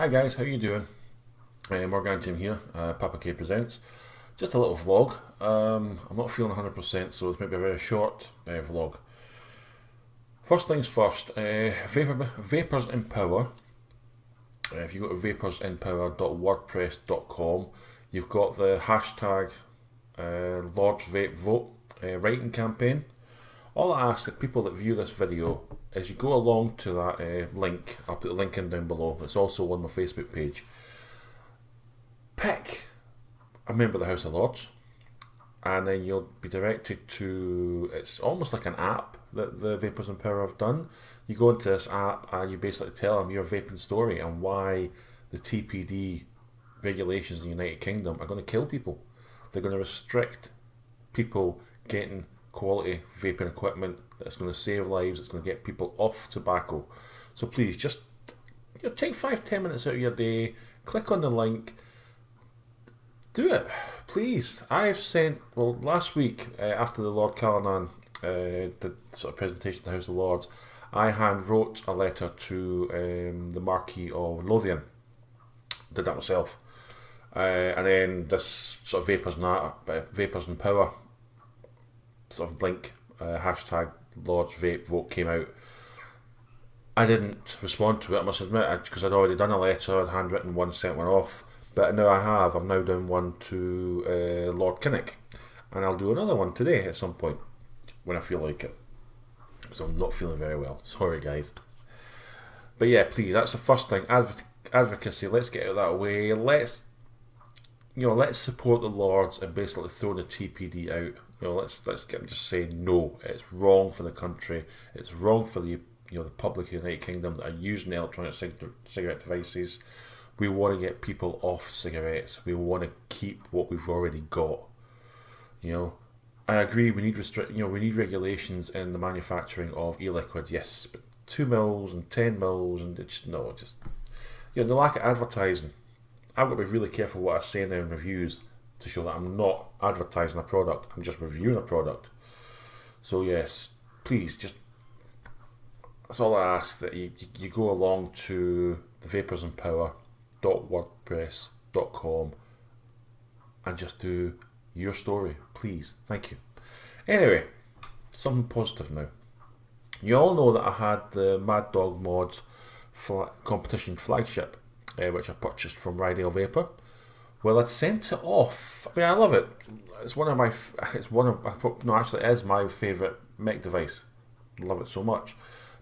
Hi guys, how you doing? Morgan Tim here, Papa K Presents. Just a little vlog. I'm not feeling 100%, so it's maybe a very short vlog. First things first, Vapors in Power. If you go to vaporsinpower.wordpress.com, you've got the hashtag Lords Vape Vote writing campaign. All I ask of people that view this video is you go along to that link. I'll put the link in down below. It's also on my Facebook page. Pick a member of the House of Lords, and then you'll be directed to, it's almost like an app that the Vapors in Power have done. You go into this app and you basically tell them your vaping story and why the TPD regulations in the United Kingdom are going to kill people. They're going to restrict people getting quality vaping equipment that's going to save lives, it's going to get people off tobacco. So please, just take 5-10 minutes out of your day, click on the link, do it, please. I've sent, last week, after the Lord Callanan did sort of presentation to the House of Lords, I hand wrote a letter to the Marquis of Lothian. Did that myself. And then this sort of Vapors in Power sort of link, hashtag Lords Vape Vote came out. I didn't respond to it, I must admit, because I'd already done a letter, I'd handwritten one, sent one off. But now I have. I've now done one to Lord Kinnock, and I'll do another one today at some point when I feel like it, because I'm not feeling very well. Sorry, guys. But yeah, please. That's the first thing. Advocacy. Let's get it that way. Let's support the Lords and basically throw the TPD out. Let's get them just saying no. It's wrong for the country. It's wrong for the the public of the United Kingdom that are using electronic cigarette devices. We want to get people off cigarettes. We want to keep what we've already got. I agree. We need we need regulations in the manufacturing of e-liquids. Yes, but 2 mils and 10 mils and the lack of advertising. I've got to be really careful what I say now in reviews to show that I'm not advertising a product. I'm just reviewing a product. So yes, please, that's all I ask, that you go along to the vaporsinpower.wordpress.com and just do your story, please. Thank you. Anyway, something positive now. You all know that I had the Mad Dog Mods competition flagship, which I purchased from Rydell Vapor. Well, I'd sent it off. I love it. It is my favourite mech device. I love it so much.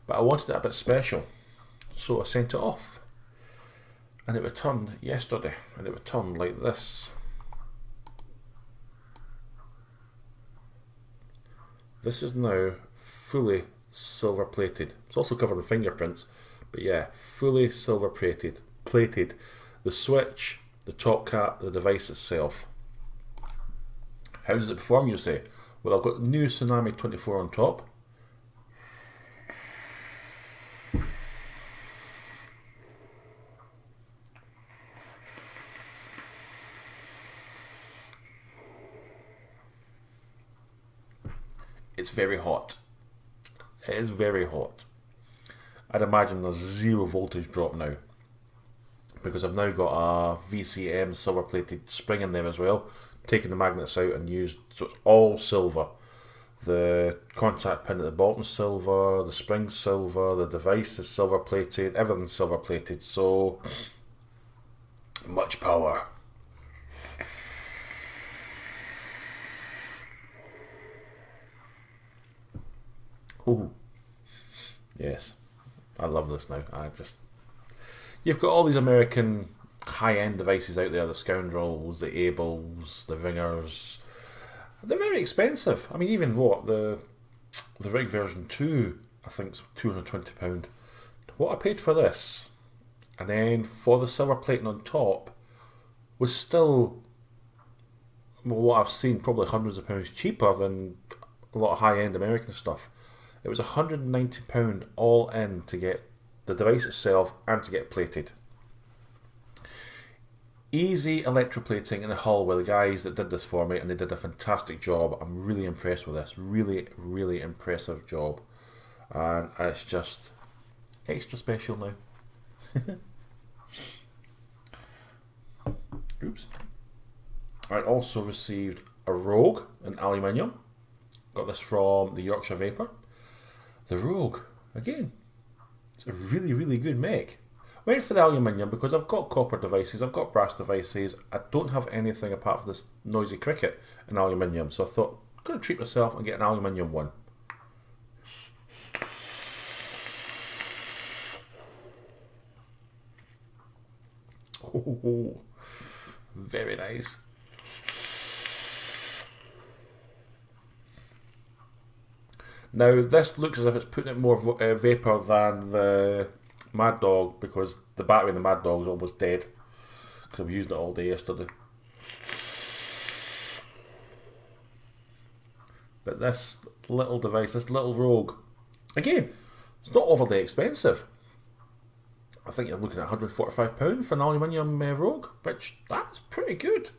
But I wanted it a bit special, so I sent it off. And it returned yesterday, and it returned like this. This is now fully silver plated. It's also covered in fingerprints, but yeah, fully silver plated. The switch, the top cap, the device itself. How does it perform, you say? Well, I've got the new Tsunami 24 on top. It's very hot. It is very hot. I'd imagine there's 0 voltage drop now, because I've now got a VCM silver plated spring in there as well, taking the magnets out and used, so it's all silver. The contact pin at the bottom's silver, the spring's silver, the device is silver plated, everything's silver plated, so much power. Ooh. Yes, I love this now. You've got all these American high-end devices out there, the Scoundrels, the Ables, the Ringers. They're very expensive. Even the Rig version 2, I think is £220. What I paid for this, and then for the silver plating on top, was still, what I've seen, probably hundreds of pounds cheaper than a lot of high-end American stuff. It was £190 all in to get the device itself and to get plated. Easy electroplating in the hull with the guys that did this for me, and they did a fantastic job. I'm really impressed with this. Really, really impressive job. And it's just extra special now. Oops. I also received a Rogue in aluminium. Got this from the Yorkshire Vapor. The Rogue, again, it's a really, really good make. Went for the aluminium because I've got copper devices, I've got brass devices, I don't have anything apart from this Noisy Cricket in aluminium, so I thought, I'm going to treat myself and get an aluminium one. Oh, very nice. Now this looks as if it's putting it more vapour than the Mad Dog, because the battery in the Mad Dog is almost dead because I've used it all day yesterday. But this little device, this little Rogue, again, it's not overly expensive. I think you're looking at £145 for an aluminium Rogue, which that's pretty good.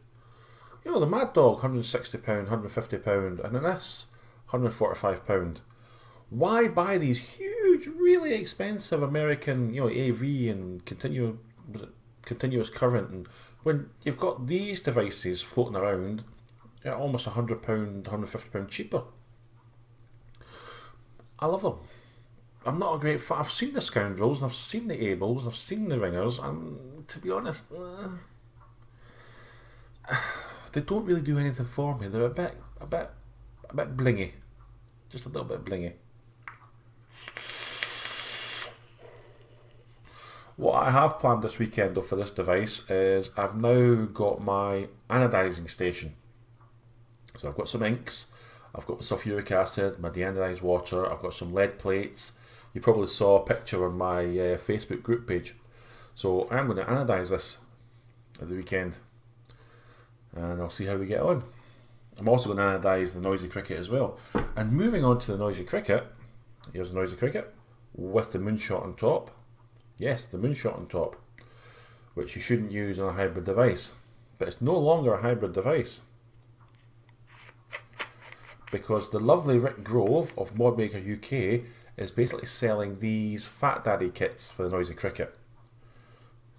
You know, the Mad Dog, £160, £150, and then this, £145. Why buy these huge, really expensive American, you know, AV and continuous current, and when you've got these devices floating around at almost £100, £150 cheaper? I love them. I'm not a great fan. I've seen the Scoundrels, and I've seen the Ables, and I've seen the Ringers, and to be honest, they don't really do anything for me. They're a bit blingy, just a little bit blingy. What I have planned this weekend though for this device is I've now got my anodizing station. So I've got some inks, I've got sulfuric acid, my deionized water, I've got some lead plates. You probably saw a picture on my Facebook group page. So I'm going to anodize this at the weekend, and I'll see how we get on. I'm also going to anodize the Noisy Cricket as well. And moving on to the Noisy Cricket, here's the Noisy Cricket with the moonshot on top. Yes, the moonshot on top, which you shouldn't use on a hybrid device. But it's no longer a hybrid device, because the lovely Ric Grove of Modmaker UK is basically selling these Fat Daddy kits for the Noisy Cricket.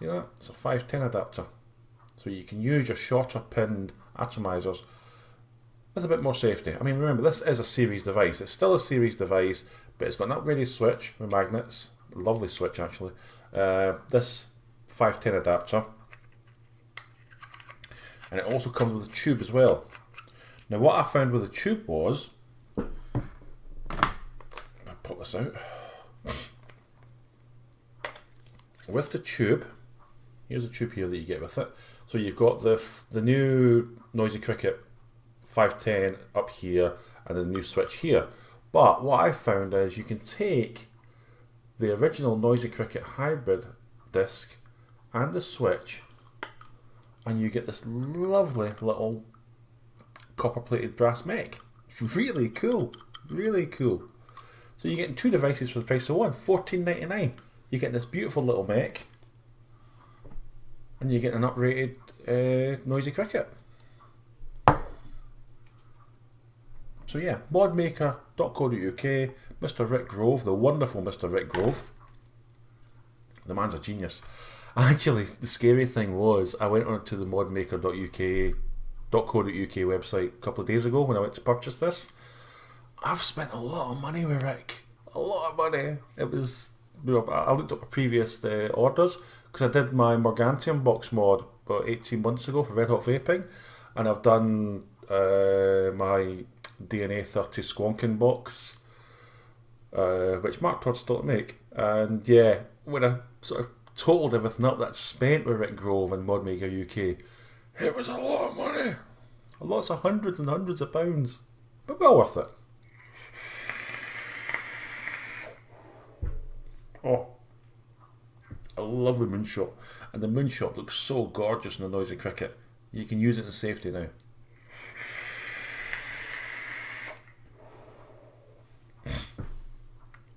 See that? It's a 510 adapter. So you can use your shorter pinned atomizers with a bit more safety. I mean, remember, this is a series device. It's still a series device, but it's got an upgraded switch with magnets. Lovely switch, actually. This 510 adapter. And it also comes with a tube as well. Now, what I found with the tube was, I'll put this out. With the tube, here's a tube here that you get with it. So you've got the new Noisy Cricket 510 up here, and the new switch here. But what I found is you can take the original Noisy Cricket hybrid disc and the switch, and you get this lovely little copper plated brass mech. It's really cool, really cool. So you're getting two devices for the price of one, $14.99. You're getting this beautiful little mech, and you get an uprated Noisy Cricket. So yeah, modmaker.co.uk, Mr. Ric Grove, the wonderful Mr. Ric Grove. The man's a genius. Actually, the scary thing was, I went on to the modmaker.co.uk website a couple of days ago when I went to purchase this. I've spent a lot of money with Rick. A lot of money. It was, I looked up my previous orders, because I did my Morgantium box mod about 18 months ago for Red Hot Vaping, and I've done my DNA 30 Squonkin box, which Mark Todd's still to make. And yeah, when I sort of totaled everything up that's spent with Ric Grove and Modmaker UK, it was a lot of money. Lots of hundreds and hundreds of pounds, but well worth it. Oh, I love the moonshot, and the moonshot looks so gorgeous in the Noisy Cricket. You can use it in safety now.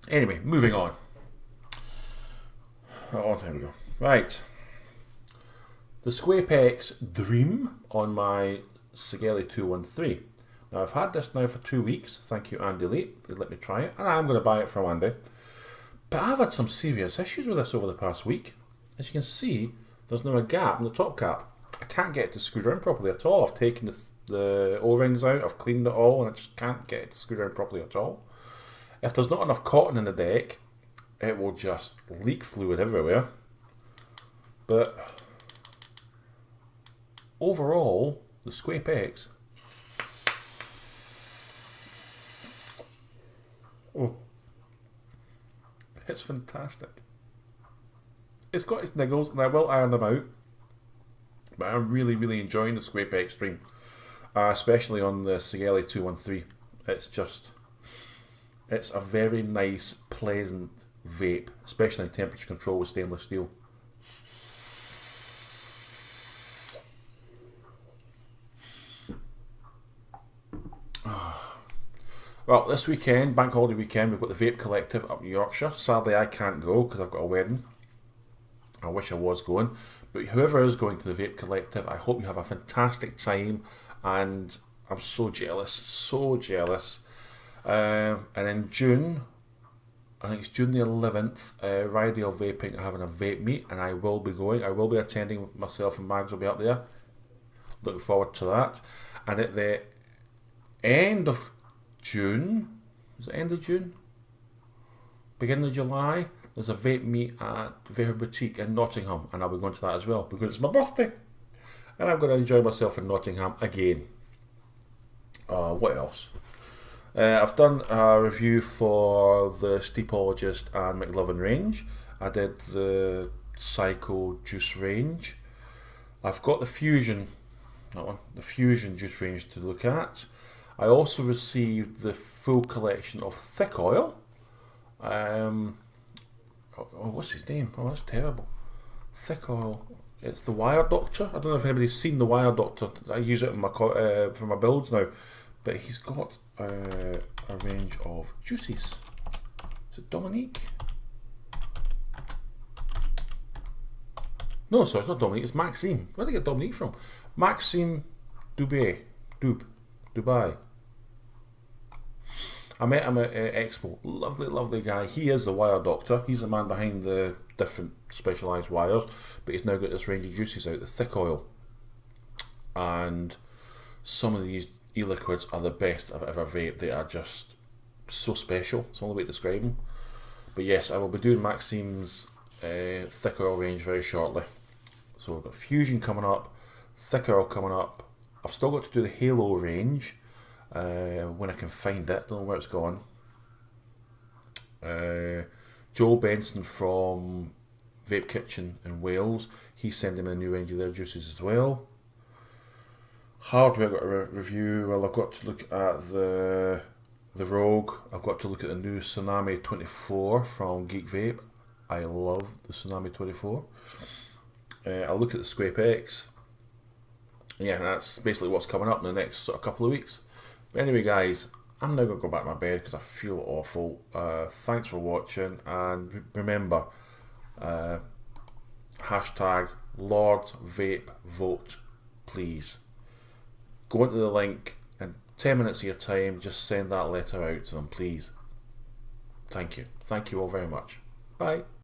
Anyway, moving on. Oh, there we go. Right. The Squapex Dream on my Sigeli 213. Now, I've had this now for 2 weeks. Thank you, Andy Lee. They let me try it, and I'm going to buy it for one day. But I've had some serious issues with this over the past week. As you can see, there's now a gap in the top cap. I can't get it to screw around properly at all. I've taken the O-rings out, I've cleaned it all, and I just can't get it to screw around properly at all. If there's not enough cotton in the deck, it will just leak fluid everywhere. But overall, the Squape X, it's fantastic. It's got its niggles, and I will iron them out. But I'm really, really enjoying the Squape Extreme, especially on the Sigelli 213. It's a very nice, pleasant vape, especially in temperature control with stainless steel. Well, this weekend, Bank Holiday weekend, we've got the Vape Collective up in Yorkshire. Sadly, I can't go because I've got a wedding. I wish I was going. But whoever is going to the Vape Collective, I hope you have a fantastic time. And I'm so jealous, so jealous. And in June, I think it's June the 11th, Rydale Vaping are having a vape meet, and I will be going. I will be attending. Myself and Mags will be up there. Looking forward to that. And at the end of June, is it end of June? Beginning of July, there's a vape meet at Vape Boutique in Nottingham, and I'll be going to that as well because it's my birthday, and I'm going to enjoy myself in Nottingham again. What else? I've done a review for the Steepologist and McLovin range. I did the Psycho juice range. I've got the Fusion, that one, the Fusion juice range to look at. I also received the full collection of thick oil. What's his name? Oh, that's terrible. Thick oil. It's the Wire Doctor. I don't know if anybody's seen the Wire Doctor. I use it in my for my builds now. But he's got a range of juices. Is it Dominique? No, sorry, it's not Dominique. It's Maxime. Where did I get Dominique from? Maxime Dubai. I met him at Expo. Lovely, lovely guy. He is the Wire Doctor. He's the man behind the different specialised wires. But he's now got this range of juices out, the thick oil. And some of these e-liquids are the best I've ever vaped. They are just so special. It's the only way to describe them. But yes, I will be doing Maxime's thick oil range very shortly. So we've got Fusion coming up, thick oil coming up. I've still got to do the Halo range when I can find it. Don't know where it's gone. Joel Benson from Vape Kitchen in Wales, he's sending me a new range of their juices as well. Hardware I've got to review. Well, I've got to look at the Rogue. I've got to look at the new Tsunami 24 from Geek Vape. I love the Tsunami 24. I'll look at the Squape X. Yeah, that's basically what's coming up in the next sort of couple of weeks. But anyway, guys, I'm now going to go back to my bed because I feel awful. Thanks for watching, and remember, hashtag Lords Vape Vote, please. Go into the link and 10 minutes of your time, just send that letter out to them, please. Thank you. Thank you all very much. Bye.